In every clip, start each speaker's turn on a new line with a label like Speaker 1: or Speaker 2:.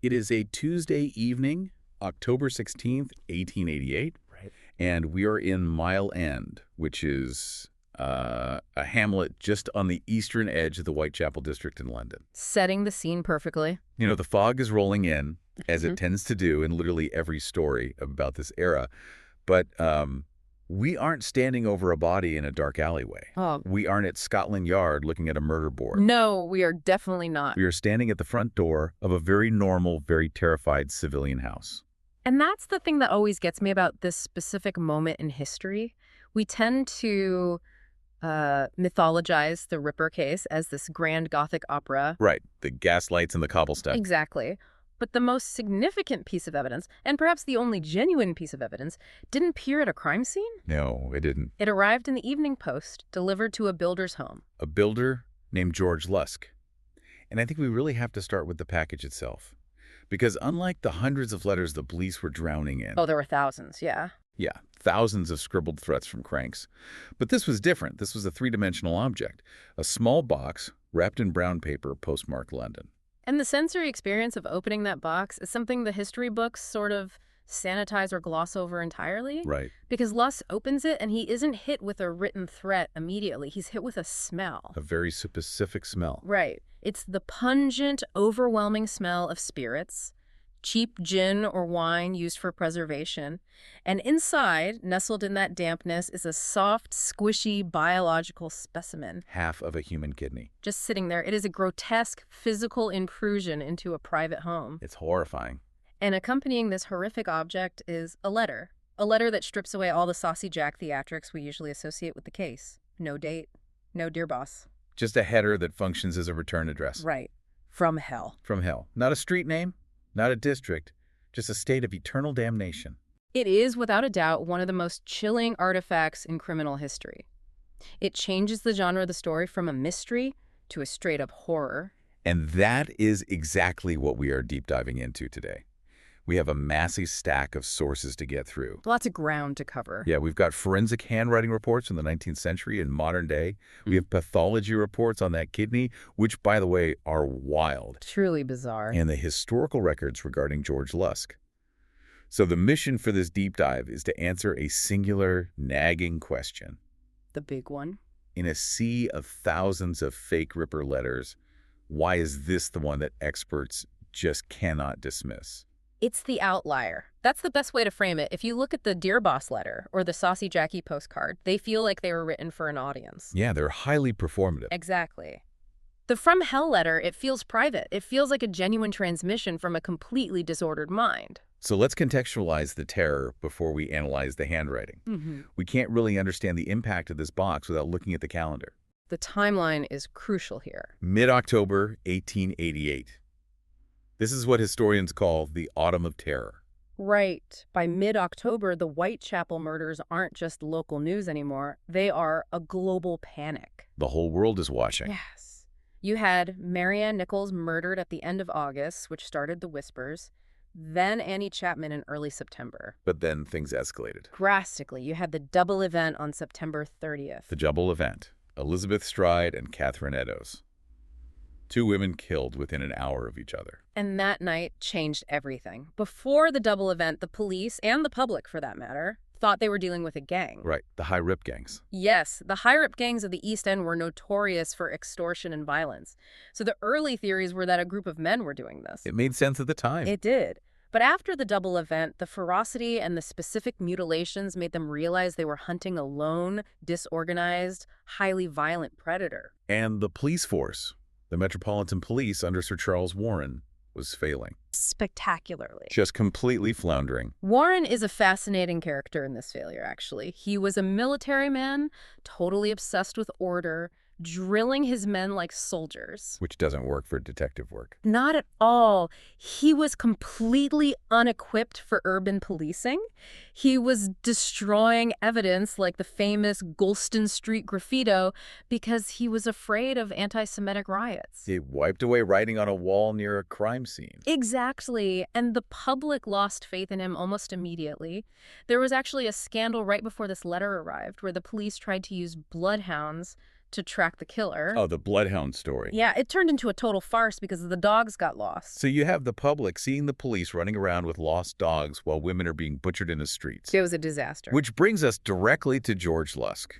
Speaker 1: It is a Tuesday evening, October 16th, 1888,
Speaker 2: Right.
Speaker 1: and we are in Mile End, which is a hamlet just on the eastern edge of the Whitechapel district in London.
Speaker 3: Setting the scene perfectly.
Speaker 1: You know, the fog is rolling in, as it tends to do in literally every story about this era, but we aren't standing over a body in a dark alleyway.
Speaker 3: Oh.
Speaker 1: We aren't at Scotland Yard looking at a murder board.
Speaker 3: No, we are definitely not.
Speaker 1: We are standing at the front door of a very normal, very terrified civilian house.
Speaker 3: And that's the thing that always gets me about this specific moment in history. We tend to mythologize the Ripper case as this grand Gothic opera.
Speaker 1: Right, the gaslights and the cobblestone.
Speaker 3: Exactly. But the most significant piece of evidence, and perhaps the only genuine piece of evidence, didn't appear at a crime scene.
Speaker 1: No, it didn't.
Speaker 3: It arrived in the Evening Post, delivered to a builder's home.
Speaker 1: A builder named George Lusk. And I think we really have to start with the package itself. Because unlike the hundreds of letters the police were drowning in...
Speaker 3: Oh, there were thousands, yeah.
Speaker 1: Yeah, thousands of scribbled threats from cranks. But this was different. This was a three-dimensional object. A small box wrapped in brown paper, postmarked London.
Speaker 3: And the sensory experience of opening that box is something the history books sort of sanitize or gloss over entirely.
Speaker 1: Right.
Speaker 3: Because Lusk opens it and he isn't hit with a written threat immediately. He's hit with a smell.
Speaker 1: A very specific smell.
Speaker 3: Right. It's the pungent, overwhelming smell of spirits, cheap gin or wine used for preservation. And inside, nestled in that dampness, is a soft, squishy, biological specimen.
Speaker 1: Half of a human kidney.
Speaker 3: Just sitting there. It is a grotesque physical intrusion into a private home.
Speaker 1: It's horrifying.
Speaker 3: And accompanying this horrific object is a letter. A letter that strips away all the Saucy Jack theatrics we usually associate with the case. No date, no dear boss.
Speaker 1: Just a header that functions as a return address.
Speaker 3: Right. From hell.
Speaker 1: From hell. Not a street name, not a district, just a state of eternal damnation.
Speaker 3: It is, without a doubt, one of the most chilling artifacts in criminal history. It changes the genre of the story from a mystery to a straight-up horror.
Speaker 1: And that is exactly what we are deep diving into today. We have a massive stack of sources to get through.
Speaker 3: Lots of ground to cover.
Speaker 1: Yeah, we've got forensic handwriting reports from the 19th century and modern day. We have pathology reports on that kidney, which, by the way, are wild.
Speaker 3: Truly bizarre.
Speaker 1: And the historical records regarding George Lusk. So the mission for this deep dive is to answer a singular, nagging question.
Speaker 3: The big one.
Speaker 1: In a sea of thousands of fake Ripper letters, why is this the one that experts just cannot dismiss?
Speaker 3: It's the outlier. That's the best way to frame it. If you look at the Dear Boss letter or the Saucy Jacky postcard, they feel like they were written for an audience.
Speaker 1: Yeah, they're highly performative.
Speaker 3: Exactly. The From Hell letter, it feels private. It feels like a genuine transmission from a completely disordered mind.
Speaker 1: So let's contextualize the terror before we analyze the handwriting. We can't really understand the impact of this box without looking at the calendar.
Speaker 3: The timeline is crucial here.
Speaker 1: Mid-October, 1888. This is what historians call the Autumn of Terror.
Speaker 3: Right. By mid-October, the Whitechapel murders aren't just local news anymore. They are a global panic.
Speaker 1: The whole world is watching.
Speaker 3: Yes. You had Marianne Nichols murdered at the end of August, which started the whispers. Then Annie Chapman in early September.
Speaker 1: But then things escalated.
Speaker 3: Drastically. You had the double event on September 30th.
Speaker 1: The double event. Elizabeth Stride and Catherine Eddowes. 2 women killed within an hour of each other.
Speaker 3: And that night changed everything. Before the double event, the police, and the public for that matter, thought they were dealing with a gang.
Speaker 1: Right, the high rip gangs.
Speaker 3: Yes, the high rip gangs of the East End were notorious for extortion and violence. So the early theories were that a group of men were doing this.
Speaker 1: It made sense at the time.
Speaker 3: It did. But after the double event, the ferocity and the specific mutilations made them realize they were hunting a lone, disorganized, highly violent predator.
Speaker 1: And the police force, the Metropolitan Police under Sir Charles Warren, was failing.
Speaker 3: Spectacularly.
Speaker 1: Just completely floundering.
Speaker 3: Warren is a fascinating character in this failure, actually. He was a military man, totally obsessed with order, drilling his men like soldiers.
Speaker 1: Which doesn't work for detective work.
Speaker 3: Not at all. He was completely unequipped for urban policing. He was destroying evidence like the famous Golston Street graffito because he was afraid of anti-Semitic riots.
Speaker 1: He wiped away writing on a wall near a crime scene.
Speaker 3: Exactly. And the public lost faith in him almost immediately. There was actually a scandal right before this letter arrived where the police tried to use bloodhounds to track the killer.
Speaker 1: Oh, the bloodhound story.
Speaker 3: Yeah, it turned into a total farce because the dogs got lost.
Speaker 1: So you have the public seeing the police running around with lost dogs while women are being butchered in the streets.
Speaker 3: It was a disaster.
Speaker 1: Which brings us directly to George Lusk.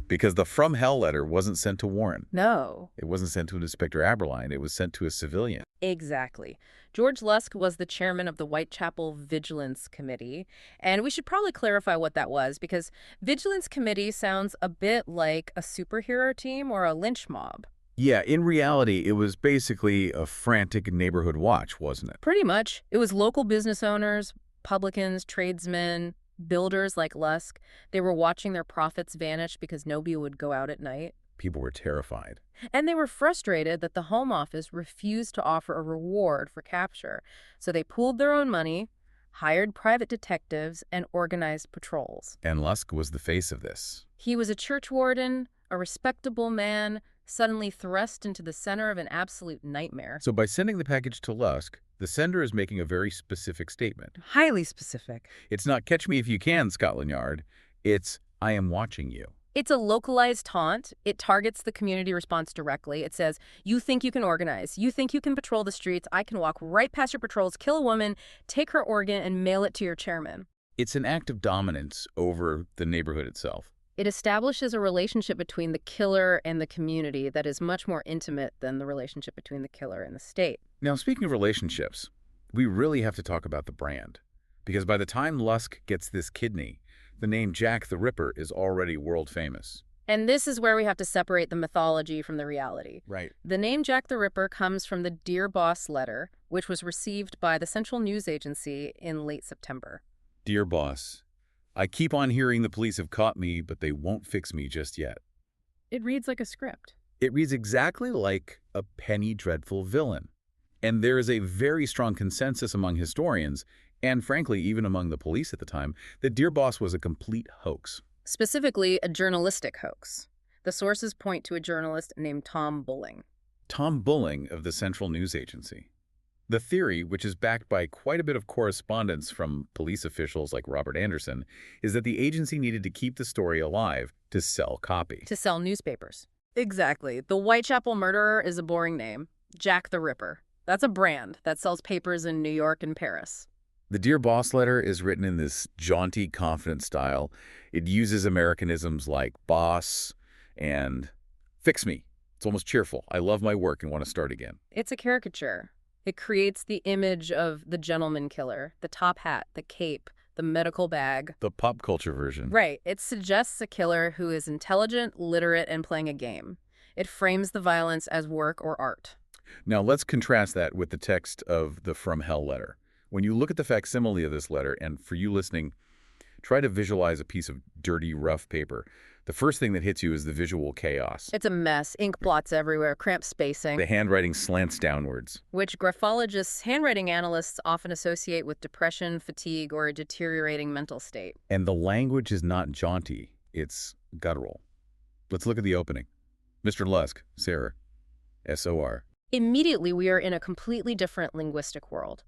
Speaker 1: Because the From Hell letter wasn't sent to Warren.
Speaker 3: No.
Speaker 1: It wasn't sent to Inspector Aberline. It was sent to a civilian.
Speaker 3: Exactly. George Lusk was the chairman of the Whitechapel Vigilance Committee, and we should probably clarify what that was, because Vigilance Committee sounds a bit like a superhero team or a lynch mob.
Speaker 1: Yeah, in reality, it was basically a frantic neighborhood watch, wasn't it?
Speaker 3: Pretty much. It was local business owners, publicans, tradesmen, builders like Lusk. They were watching their profits vanish because nobody would go out at night.
Speaker 1: People were terrified.
Speaker 3: And they were frustrated that the Home Office refused to offer a reward for capture. So they pooled their own money, hired private detectives, and organized patrols.
Speaker 1: And Lusk was the face of this.
Speaker 3: He was a church warden, a respectable man, suddenly thrust into the center of an absolute nightmare.
Speaker 1: So by sending the package to Lusk, the sender is making a very specific statement.
Speaker 3: Highly specific.
Speaker 1: It's not catch me if you can, Scotland Yard. It's I am watching you.
Speaker 3: It's a localized taunt. It targets the community response directly. It says, you think you can organize. You think you can patrol the streets. I can walk right past your patrols, kill a woman, take her organ, and mail it to your chairman.
Speaker 1: It's an act of dominance over the neighborhood itself.
Speaker 3: It establishes a relationship between the killer and the community that is much more intimate than the relationship between the killer and the state.
Speaker 1: Now, speaking of relationships, we really have to talk about the brand. Because by the time Lusk gets this kidney, the name Jack the Ripper is already world famous.
Speaker 3: And this is where we have to separate the mythology from the reality.
Speaker 1: Right.
Speaker 3: The name Jack the Ripper comes from the Dear Boss letter, which was received by the Central News Agency in late September.
Speaker 1: Dear Boss, I keep on hearing the police have caught me, but they won't fix me just yet.
Speaker 3: It reads like a script.
Speaker 1: It reads exactly like a penny dreadful villain. And there is a very strong consensus among historians, and frankly, even among the police at the time, that Dear Boss was a complete hoax.
Speaker 3: Specifically, a journalistic hoax. The sources point to a journalist named Tom Bulling.
Speaker 1: Tom Bulling of the Central News Agency. The theory, which is backed by quite a bit of correspondence from police officials like Robert Anderson, is that the agency needed to keep the story alive to sell copy.
Speaker 3: To sell newspapers. Exactly. The Whitechapel Murderer is a boring name. Jack the Ripper. That's a brand that sells papers in New York and Paris.
Speaker 1: The Dear Boss letter is written in this jaunty, confident style. It uses Americanisms like boss and fix me. It's almost cheerful. I love my work and want to start again.
Speaker 3: It's a caricature. It creates the image of the gentleman killer, the top hat, the cape, the medical bag.
Speaker 1: The pop culture version.
Speaker 3: Right. It suggests a killer who is intelligent, literate, and playing a game. It frames the violence as work or art.
Speaker 1: Now let's contrast that with the text of the From Hell letter. When you look at the facsimile of this letter, and for you listening, try to visualize a piece of dirty, rough paper. The first thing that hits you is the visual chaos.
Speaker 3: It's a mess. Ink blots everywhere, cramped spacing.
Speaker 1: The handwriting slants downwards.
Speaker 3: Which graphologists, handwriting analysts often associate with depression, fatigue, or a deteriorating mental state.
Speaker 1: And the language is not jaunty. It's guttural. Let's look at the opening. Mr. Lusk, Sarah, S-O-R.
Speaker 3: Immediately, we are in a completely different linguistic world.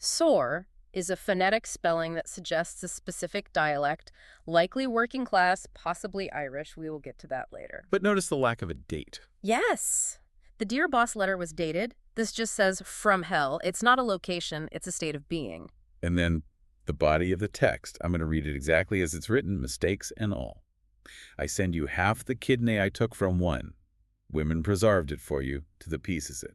Speaker 3: Sore is a phonetic spelling that suggests a specific dialect, likely working class, possibly Irish. We will get to that later.
Speaker 1: But notice the lack of a date.
Speaker 3: Yes. The Dear Boss letter was dated. This just says from hell. It's not a location. It's a state of being.
Speaker 1: And then the body of the text. I'm going to read it exactly as it's written, mistakes and all. I send you half the kidney I took from one. Women preserved it for you, to the pieces it.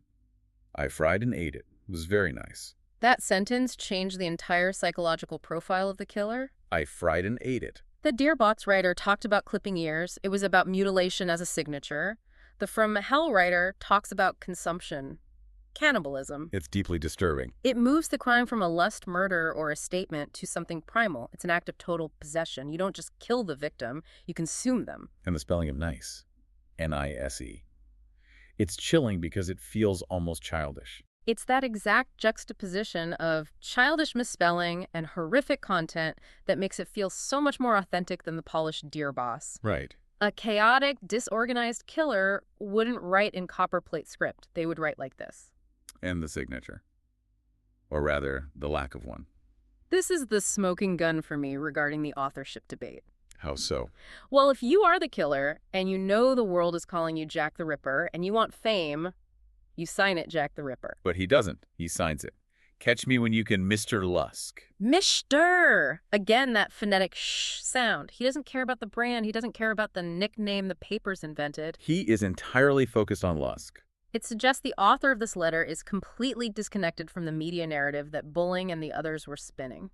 Speaker 1: I fried and ate it. It was very nice.
Speaker 3: That sentence changed the entire psychological profile of the killer.
Speaker 1: I fried and ate it.
Speaker 3: The Dear Boss writer talked about clipping ears. It was about mutilation as a signature. The From Hell writer talks about consumption, cannibalism.
Speaker 1: It's deeply disturbing.
Speaker 3: It moves the crime from a lust murder or a statement to something primal. It's an act of total possession. You don't just kill the victim, you consume them.
Speaker 1: And the spelling of nice, N-I-S-E. It's chilling because it feels almost childish.
Speaker 3: It's that exact juxtaposition of childish misspelling and horrific content that makes it feel so much more authentic than the polished Dear Boss.
Speaker 1: Right.
Speaker 3: A chaotic, disorganized killer wouldn't write in copperplate script. They would write like this.
Speaker 1: And the signature. Or rather, the lack of one.
Speaker 3: This is the smoking gun for me regarding the authorship debate.
Speaker 1: How so?
Speaker 3: Well, if you are the killer and you know the world is calling you Jack the Ripper and you want fame, you sign it Jack the Ripper.
Speaker 1: But he doesn't. He signs it. Catch me when you can, Mr. Lusk.
Speaker 3: Mr. Again, that phonetic sh sound. He doesn't care about the brand. He doesn't care about the nickname the papers invented.
Speaker 1: He is entirely focused on Lusk.
Speaker 3: It suggests the author of this letter is completely disconnected from the media narrative that Bulling and the others were spinning.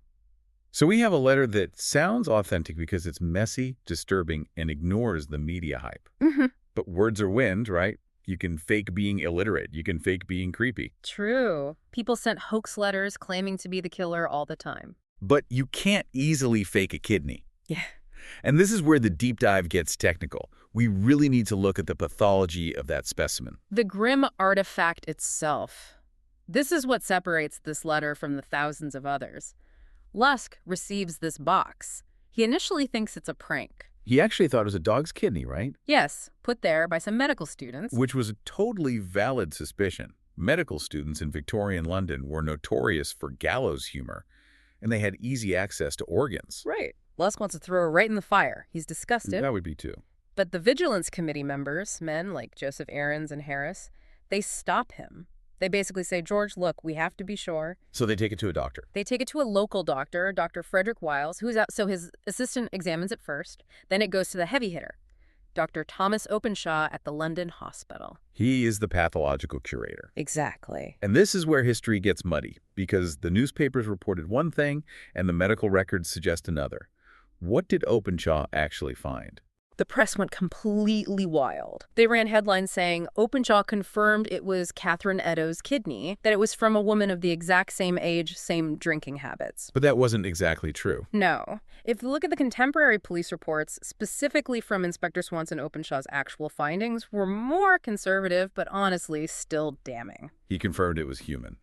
Speaker 1: So we have a letter that sounds authentic because it's messy, disturbing, and ignores the media hype.
Speaker 3: Mm-hmm.
Speaker 1: But words are wind, right? You can fake being illiterate. You can fake being creepy.
Speaker 3: True. People sent hoax letters claiming to be the killer all the time.
Speaker 1: But you can't easily fake a kidney.
Speaker 3: Yeah.
Speaker 1: And this is where the deep dive gets technical. We really need to look at the pathology of that specimen.
Speaker 3: The grim artifact itself. This is what separates this letter from the thousands of others. Lusk receives this box. He initially thinks it's a prank.
Speaker 1: He actually thought it was a dog's kidney, right?
Speaker 3: Yes, put there by some medical students.
Speaker 1: Which was a totally valid suspicion. Medical students in Victorian London were notorious for gallows humor, and they had easy access to organs.
Speaker 3: Right. Lusk wants to throw her right in the fire. He's disgusted.
Speaker 1: That would be too.
Speaker 3: But the Vigilance Committee members, men like Joseph Aarons and Harris, they stop him. They basically say, George, look, we have to be sure.
Speaker 1: So they take it to a doctor.
Speaker 3: They take it to a local doctor, Dr. Frederick Wiles, who's out. So his assistant examines it first. Then it goes to the heavy hitter, Dr. Thomas Openshaw at the London Hospital.
Speaker 1: He is the pathological curator.
Speaker 3: Exactly.
Speaker 1: And this is where history gets muddy, because the newspapers reported one thing and the medical records suggest another. What did Openshaw actually find?
Speaker 3: The press went completely wild. They ran headlines saying Openshaw confirmed it was Catherine Eddowes' kidney, that it was from a woman of the exact same age, same drinking habits.
Speaker 1: But that wasn't exactly true.
Speaker 3: No. If you look at the contemporary police reports, specifically from Inspector Swanson Openshaw's actual findings, were more conservative, but honestly still damning.
Speaker 1: He confirmed it was human.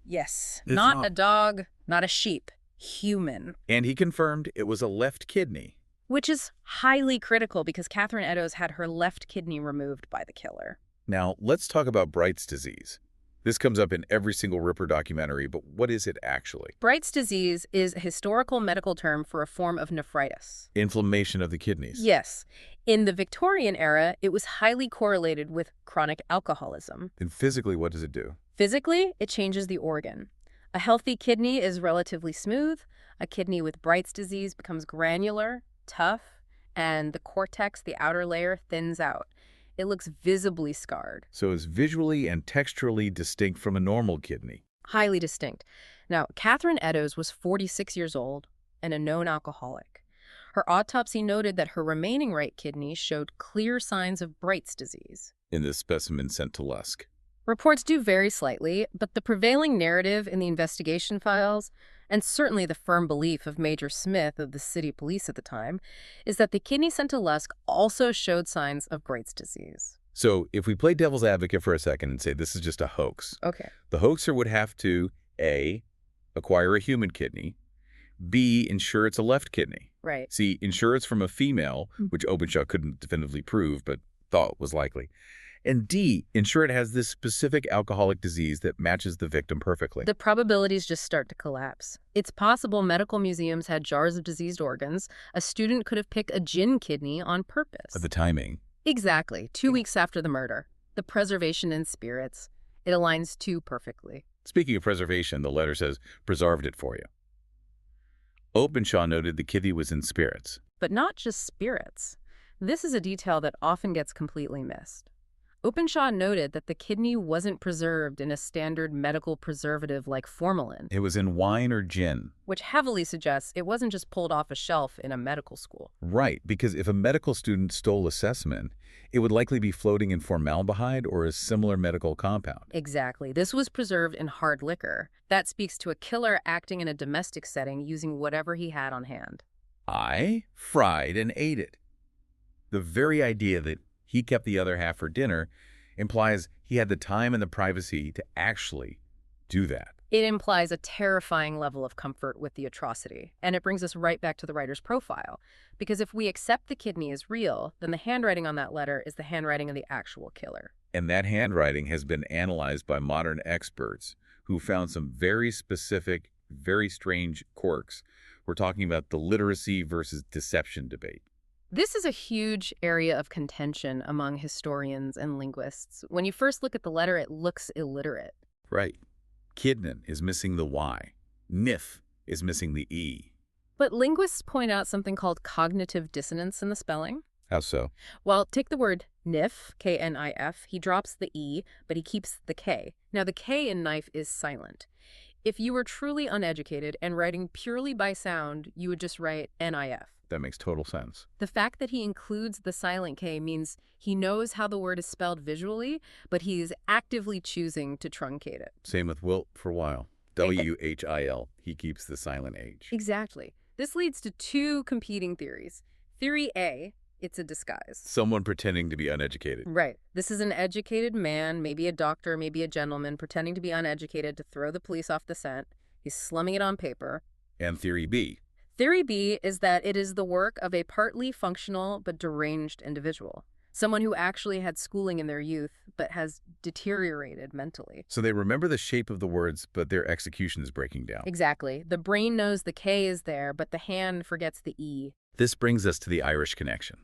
Speaker 3: Yes.
Speaker 1: It's
Speaker 3: Not
Speaker 1: not-
Speaker 3: a dog, not a sheep. Human.
Speaker 1: And he confirmed it was a left kidney.
Speaker 3: Which is highly critical because Catherine Eddowes had her left kidney removed by the killer.
Speaker 1: Now, let's talk about Bright's disease. This comes up in every single Ripper documentary, but what is it actually?
Speaker 3: Bright's disease is a historical medical term for a form of nephritis.
Speaker 1: Inflammation of the kidneys.
Speaker 3: Yes. In the Victorian era, it was highly correlated with chronic alcoholism.
Speaker 1: And physically, what does it do?
Speaker 3: Physically, it changes the organ. A healthy kidney is relatively smooth. A kidney with Bright's disease becomes granular, tough, and the cortex, the outer layer, thins out. It looks visibly scarred.
Speaker 1: So it's visually and texturally distinct from a normal kidney.
Speaker 3: Highly distinct. Now, Catherine Eddowes was 46 years old and a known alcoholic. Her autopsy noted that her remaining right kidney showed clear signs of Bright's disease.
Speaker 1: In this specimen sent to Lusk.
Speaker 3: Reports do vary slightly, but the prevailing narrative in the investigation files, and certainly the firm belief of Major Smith of the city police at the time, is that the kidney sent to Lusk also showed signs of Bright's disease.
Speaker 1: So if we play devil's advocate for a second and say this is just a hoax,
Speaker 3: Okay.
Speaker 1: the hoaxer would have to, A, acquire a human kidney, B, ensure it's a left kidney.
Speaker 3: Right.
Speaker 1: C, ensure it's from a female, which Openshaw couldn't definitively prove but thought was likely. And D, ensure it has this specific alcoholic disease that matches the victim perfectly.
Speaker 3: The probabilities just start to collapse. It's possible medical museums had jars of diseased organs. A student could have picked a gin kidney on purpose.
Speaker 1: The timing.
Speaker 3: Exactly. 2 weeks after the murder. The preservation in spirits. It aligns too perfectly.
Speaker 1: Speaking of preservation, the letter says, preserved it for you. Openshaw noted the kidney was in spirits.
Speaker 3: But not just spirits. This is a detail that often gets completely missed. Openshaw noted that the kidney wasn't preserved in a standard medical preservative like formalin,
Speaker 1: It was in wine or gin.
Speaker 3: which heavily suggests it wasn't just pulled off a shelf in a medical school.
Speaker 1: Right, because if a medical student stole a specimen, it would likely be floating in formaldehyde or a similar medical compound.
Speaker 3: Exactly. This was preserved in hard liquor. That speaks to a killer acting in a domestic setting using whatever he had on hand.
Speaker 1: I fried and ate it. The very idea that he kept the other half for dinner implies he had the time and the privacy to actually do that.
Speaker 3: It implies a terrifying level of comfort with the atrocity, and it brings us right back to the writer's profile. Because if we accept the kidney is real, then the handwriting on that letter is the handwriting of the actual killer.
Speaker 1: And that handwriting has been analyzed by modern experts who found some very specific, very strange quirks. We're talking about the literacy versus deception debate.
Speaker 3: This is a huge area of contention among historians and linguists. When you first look at the letter, it looks illiterate.
Speaker 1: Right. Kidnan is missing the Y. Nif is missing the E.
Speaker 3: But linguists point out something called cognitive dissonance in the spelling.
Speaker 1: How so?
Speaker 3: Well, take the word nif, K-N-I-F. He drops the E, but he keeps the K. Now, the K in knife is silent. If you were truly uneducated and writing purely by sound, you would just write N-I-F.
Speaker 1: That makes total sense.
Speaker 3: The fact that he includes the silent K means he knows how the word is spelled visually, but he is actively choosing to truncate it.
Speaker 1: Same with Wilt for while. W-H-I-L. He keeps the silent H.
Speaker 3: Exactly. This leads to two competing theories. Theory A, it's a disguise.
Speaker 1: Someone pretending to be uneducated.
Speaker 3: Right. This is an educated man, maybe a doctor, maybe a gentleman, pretending to be uneducated to throw the police off the scent. He's slumming it on paper.
Speaker 1: And theory B.
Speaker 3: Theory B is that it is the work of a partly functional but deranged individual. Someone who actually had schooling in their youth but has deteriorated mentally.
Speaker 1: So they remember the shape of the words, but their execution is breaking down.
Speaker 3: Exactly. The brain knows the K is there, but the hand forgets the E.
Speaker 1: This brings us to the Irish connection.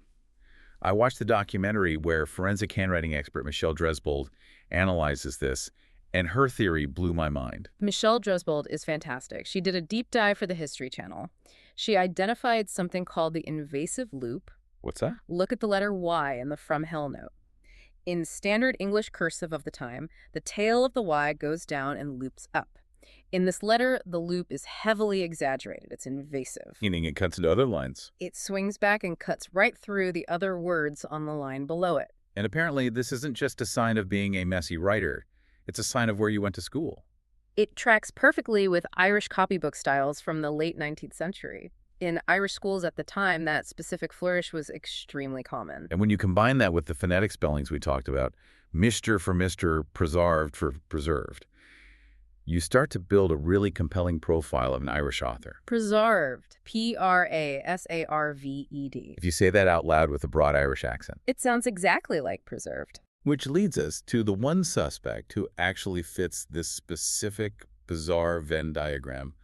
Speaker 1: I watched the documentary where forensic handwriting expert Michelle Dresbold analyzes this, and her theory blew my mind.
Speaker 3: Michelle Dresbold is fantastic. She did a deep dive for the History Channel. She identified something called the invasive loop.
Speaker 1: What's that?
Speaker 3: Look at the letter Y in the From Hell note. In standard English cursive of the time, the tail of the Y goes down and loops up. In this letter, the loop is heavily exaggerated. It's invasive.
Speaker 1: Meaning it cuts into other lines.
Speaker 3: It swings back and cuts right through the other words on the line below it.
Speaker 1: And apparently this isn't just a sign of being a messy writer. It's a sign of where you went to school.
Speaker 3: It tracks perfectly with Irish copybook styles from the late 19th century. In Irish schools at the time, that specific flourish was extremely common.
Speaker 1: And when you combine that with the phonetic spellings we talked about, Mr. for Mr., preserved for preserved, you start to build a really compelling profile of an Irish author.
Speaker 3: Preserved. P-R-A-S-A-R-V-E-D.
Speaker 1: If you say that out loud with a broad Irish accent.
Speaker 3: It sounds exactly like preserved.
Speaker 1: Which leads us to the one suspect who actually fits this specific, bizarre Venn diagram,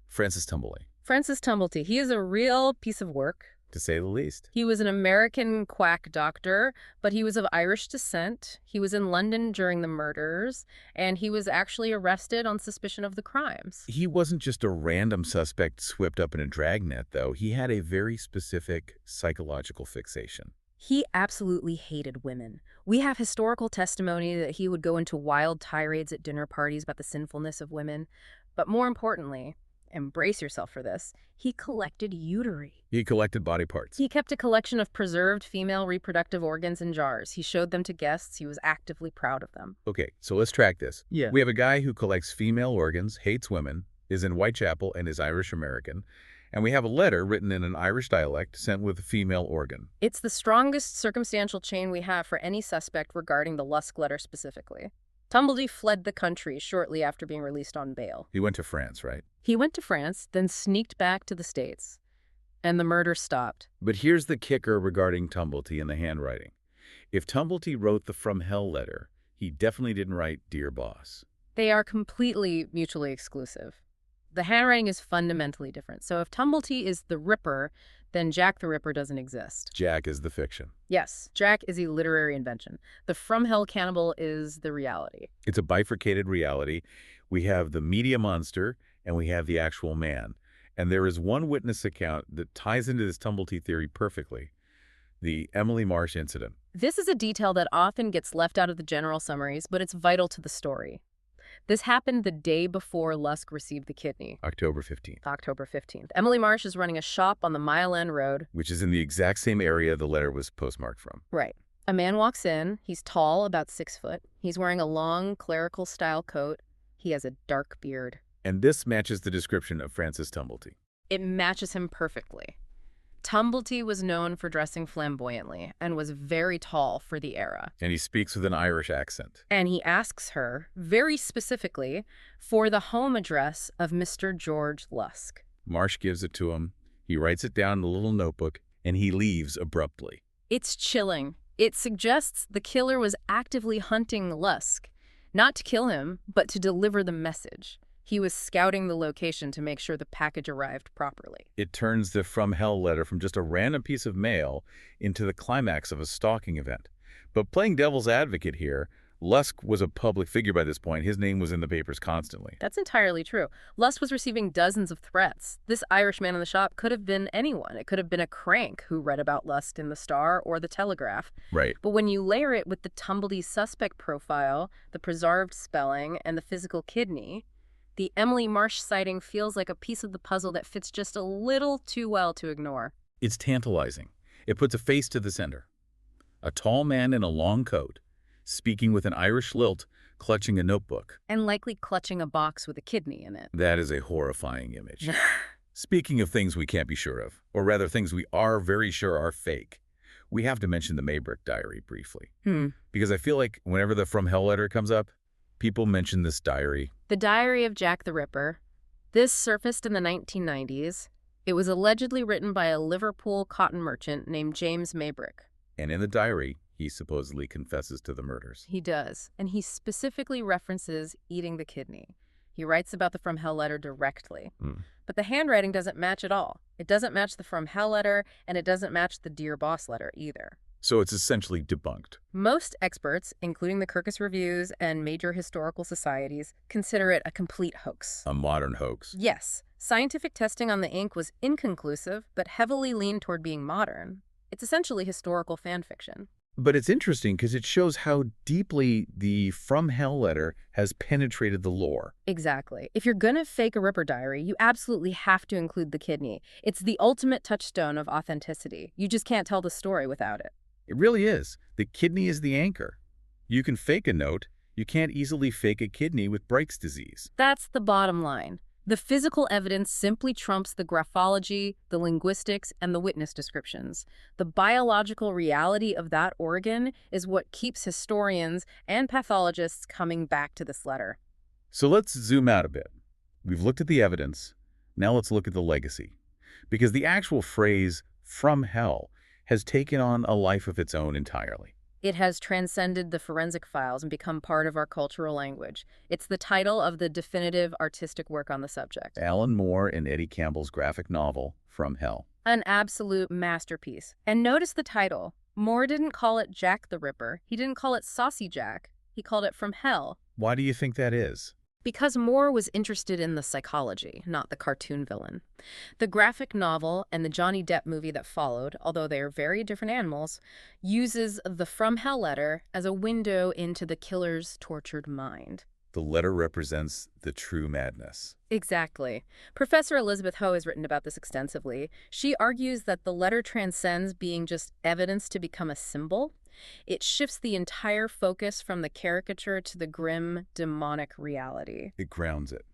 Speaker 1: Francis Tumblety.
Speaker 3: Francis Tumblety. He is a real piece of work,
Speaker 1: to say the least.
Speaker 3: He was an American quack doctor, but he was of Irish descent. He was in London during the murders, and he was actually arrested on suspicion of the crimes.
Speaker 1: He wasn't just a random suspect swept up in a dragnet, though. He had a very specific psychological fixation.
Speaker 3: He absolutely hated women. We have historical testimony that he would go into wild tirades at dinner parties about the sinfulness of women. But more importantly, embrace yourself for this, he collected uteri.
Speaker 1: He collected body parts.
Speaker 3: He kept a collection of preserved female reproductive organs in jars. He showed them to guests. He was actively proud of them.
Speaker 1: Okay, so let's track this.
Speaker 3: Yeah.
Speaker 1: We have a guy who collects female organs, hates women, is in Whitechapel, and is Irish-American. And we have a letter written in an Irish dialect sent with a female organ.
Speaker 3: It's the strongest circumstantial chain we have for any suspect regarding the Lusk letter specifically. Tumblety fled the country shortly after being released on bail.
Speaker 1: He went to France, right?
Speaker 3: He went to France, then sneaked back to the States. And the murder stopped.
Speaker 1: But here's the kicker regarding Tumblety and the handwriting. If Tumblety wrote the From Hell letter, he definitely didn't write Dear Boss.
Speaker 3: They are completely mutually exclusive. The handwriting is fundamentally different. So if Tumblety is the Ripper, then Jack the Ripper doesn't exist.
Speaker 1: Jack is the fiction.
Speaker 3: Yes, Jack is a literary invention. The From Hell cannibal is the reality.
Speaker 1: It's a bifurcated reality. We have the media monster, and we have the actual man. And there is one witness account that ties into this Tumblety theory perfectly. The Emily Marsh incident.
Speaker 3: This is a detail that often gets left out of the general summaries, but it's vital to the story. This happened the day before Lusk received the kidney.
Speaker 1: October 15th.
Speaker 3: October 15th. Emily Marsh is running a shop on the Mile End Road.
Speaker 1: Which is in the exact same area the letter was postmarked from.
Speaker 3: Right. A man walks in. He's tall, about 6 foot. He's wearing a long clerical-style coat. He has a dark beard.
Speaker 1: And this matches the description of Francis Tumblety.
Speaker 3: It matches him perfectly. Tumblety was known for dressing flamboyantly and was very tall for the era.
Speaker 1: And he speaks with an Irish accent.
Speaker 3: And he asks her, very specifically, for the home address of Mr. George Lusk.
Speaker 1: Marsh gives it to him. He writes it down in a little notebook, and he leaves abruptly.
Speaker 3: It's chilling. It suggests the killer was actively hunting Lusk, not to kill him, but to deliver the message. He was scouting the location to make sure the package arrived properly.
Speaker 1: It turns the From Hell letter from just a random piece of mail into the climax of a stalking event. But playing devil's advocate here, Lusk was a public figure by this point. His name was in the papers constantly.
Speaker 3: That's entirely true. Lusk was receiving dozens of threats. This Irish man in the shop could have been anyone. It could have been a crank who read about Lusk in the Star or the Telegraph.
Speaker 1: Right.
Speaker 3: But when you layer it with the Tumblety suspect profile, the preserved spelling, and the physical kidney, the Emily Marsh sighting feels like a piece of the puzzle that fits just a little too well to ignore.
Speaker 1: It's tantalizing. It puts a face to the sender. A tall man in a long coat, speaking with an Irish lilt, clutching a notebook.
Speaker 3: And likely clutching a box with a kidney in it.
Speaker 1: That is a horrifying image. Speaking of things we can't be sure of, or rather things we are very sure are fake, we have to mention the Maybrick diary briefly. Because I feel like whenever the From Hell letter comes up, people mention this diary.
Speaker 3: The Diary of Jack the Ripper. This surfaced in the 1990s. It was allegedly written by a Liverpool cotton merchant named James Maybrick.
Speaker 1: And in the diary, he supposedly confesses to the murders.
Speaker 3: He does, and he specifically references eating the kidney. He writes about the From Hell letter directly. But the handwriting doesn't match at all. It doesn't match the From Hell letter, and it doesn't match the Dear Boss letter either.
Speaker 1: So it's essentially debunked.
Speaker 3: Most experts, including the Kirkus Reviews and major historical societies, consider it a complete hoax.
Speaker 1: A modern hoax.
Speaker 3: Yes, scientific testing on the ink was inconclusive, but heavily leaned toward being modern. It's essentially historical fan fiction.
Speaker 1: But it's interesting because it shows how deeply the From Hell letter has penetrated the lore.
Speaker 3: Exactly. If you're gonna fake a Ripper diary, you absolutely have to include the kidney. It's the ultimate touchstone of authenticity. You just can't tell the story without it.
Speaker 1: It really is. The kidney is the anchor. You can fake a note. You can't easily fake a kidney with Bright's disease.
Speaker 3: That's the bottom line. The physical evidence simply trumps the graphology, the linguistics, and the witness descriptions. The biological reality of that organ is what keeps historians and pathologists coming back to this letter.
Speaker 1: So let's zoom out a bit. We've looked at the evidence. Now let's look at the legacy. Because the actual phrase, from hell, has taken on a life of its own entirely.
Speaker 3: It has transcended the forensic files and become part of our cultural language. It's the title of the definitive artistic work on the subject.
Speaker 1: Alan Moore and Eddie Campbell's graphic novel, From Hell.
Speaker 3: An absolute masterpiece. And notice the title. Moore didn't call it Jack the Ripper. He didn't call it Saucy Jack. He called it From Hell.
Speaker 1: Why do you think that is?
Speaker 3: Because Moore was interested in the psychology, not the cartoon villain. The graphic novel and the Johnny Depp movie that followed, although they are very different animals, uses the From Hell letter as a window into the killer's tortured mind.
Speaker 1: The letter represents the true madness.
Speaker 3: Exactly. Professor Elizabeth Ho has written about this extensively. She argues that the letter transcends being just evidence to become a symbol. It shifts the entire focus from the caricature to the grim, demonic reality.
Speaker 1: It grounds it.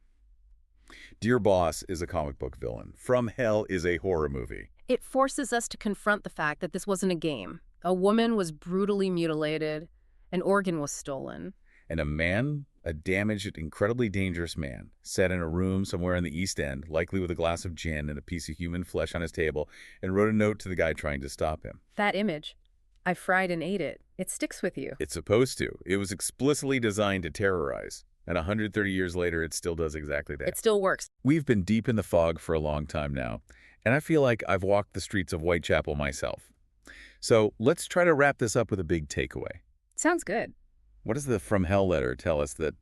Speaker 1: Dear Boss is a comic book villain. From Hell is a horror movie.
Speaker 3: It forces us to confront the fact that this wasn't a game. A woman was brutally mutilated. An organ was stolen.
Speaker 1: And a man, a damaged, incredibly dangerous man, sat in a room somewhere in the East End, likely with a glass of gin and a piece of human flesh on his table, and wrote a note to the guy trying to stop him.
Speaker 3: That image, I fried and ate it. It sticks with you.
Speaker 1: It's supposed to. It was explicitly designed to terrorize. And 130 years later, it still does exactly that.
Speaker 3: It still works.
Speaker 1: We've been deep in the fog for a long time now, and I feel like I've walked the streets of Whitechapel myself. So let's try to wrap this up with a big takeaway.
Speaker 3: Sounds good.
Speaker 1: What does the From Hell letter tell us that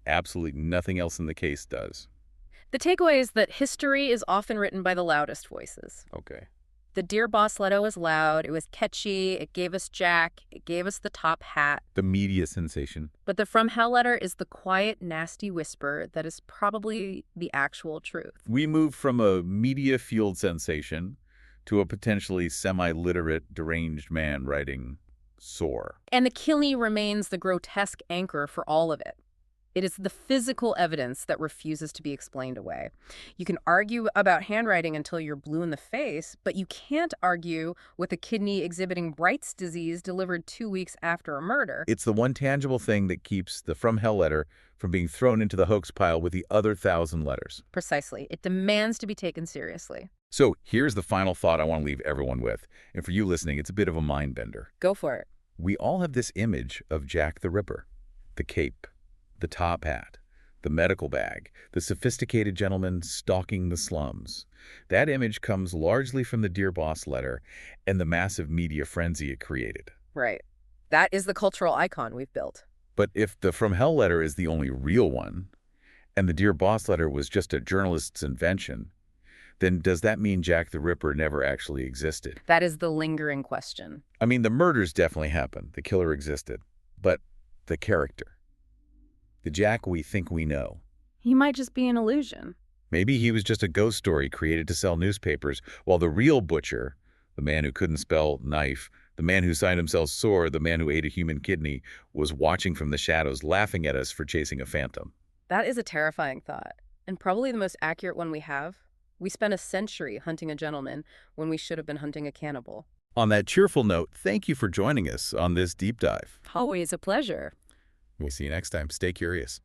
Speaker 1: absolutely nothing else in the case does?
Speaker 3: The takeaway is that history is often written by the loudest voices.
Speaker 1: Okay.
Speaker 3: The Dear Boss letter was loud, it was catchy, it gave us Jack, it gave us the top hat.
Speaker 1: The media sensation.
Speaker 3: But the From Hell letter is the quiet, nasty whisper that is probably the actual truth.
Speaker 1: We moved from a media-fueled sensation to a potentially semi-literate, deranged man writing sore.
Speaker 3: And the kidney remains the grotesque anchor for all of it. It is the physical evidence that refuses to be explained away. You can argue about handwriting until you're blue in the face, but you can't argue with a kidney exhibiting Bright's disease delivered 2 weeks after a murder.
Speaker 1: It's the one tangible thing that keeps the From Hell letter from being thrown into the hoax pile with the other 1,000 letters.
Speaker 3: Precisely. It demands to be taken seriously.
Speaker 1: So here's the final thought I want to leave everyone with. And for you listening, it's a bit of a mind bender.
Speaker 3: Go for it.
Speaker 1: We all have this image of Jack the Ripper, the cape, the top hat, The medical bag, the sophisticated gentleman stalking the slums. That image comes largely from the Dear Boss letter and the massive media frenzy it created.
Speaker 3: Right. That is the cultural icon we've built.
Speaker 1: But if the From Hell letter is the only real one, and the Dear Boss letter was just a journalist's invention, then does that mean Jack the Ripper never actually existed?
Speaker 3: That is the lingering question.
Speaker 1: I mean, the murders definitely happened. The killer existed. But the character, the Jack we think we know.
Speaker 3: He might just be an illusion.
Speaker 1: Maybe he was just a ghost story created to sell newspapers, while the real butcher, the man who couldn't spell knife, the man who signed himself Sore, the man who ate a human kidney, was watching from the shadows, laughing at us for chasing a phantom.
Speaker 3: That is a terrifying thought, and probably the most accurate one we have. We spent a century hunting a gentleman when we should have been hunting a cannibal.
Speaker 1: On that cheerful note, thank you for joining us on this deep dive.
Speaker 3: Always a pleasure.
Speaker 1: We'll see you next time. Stay curious.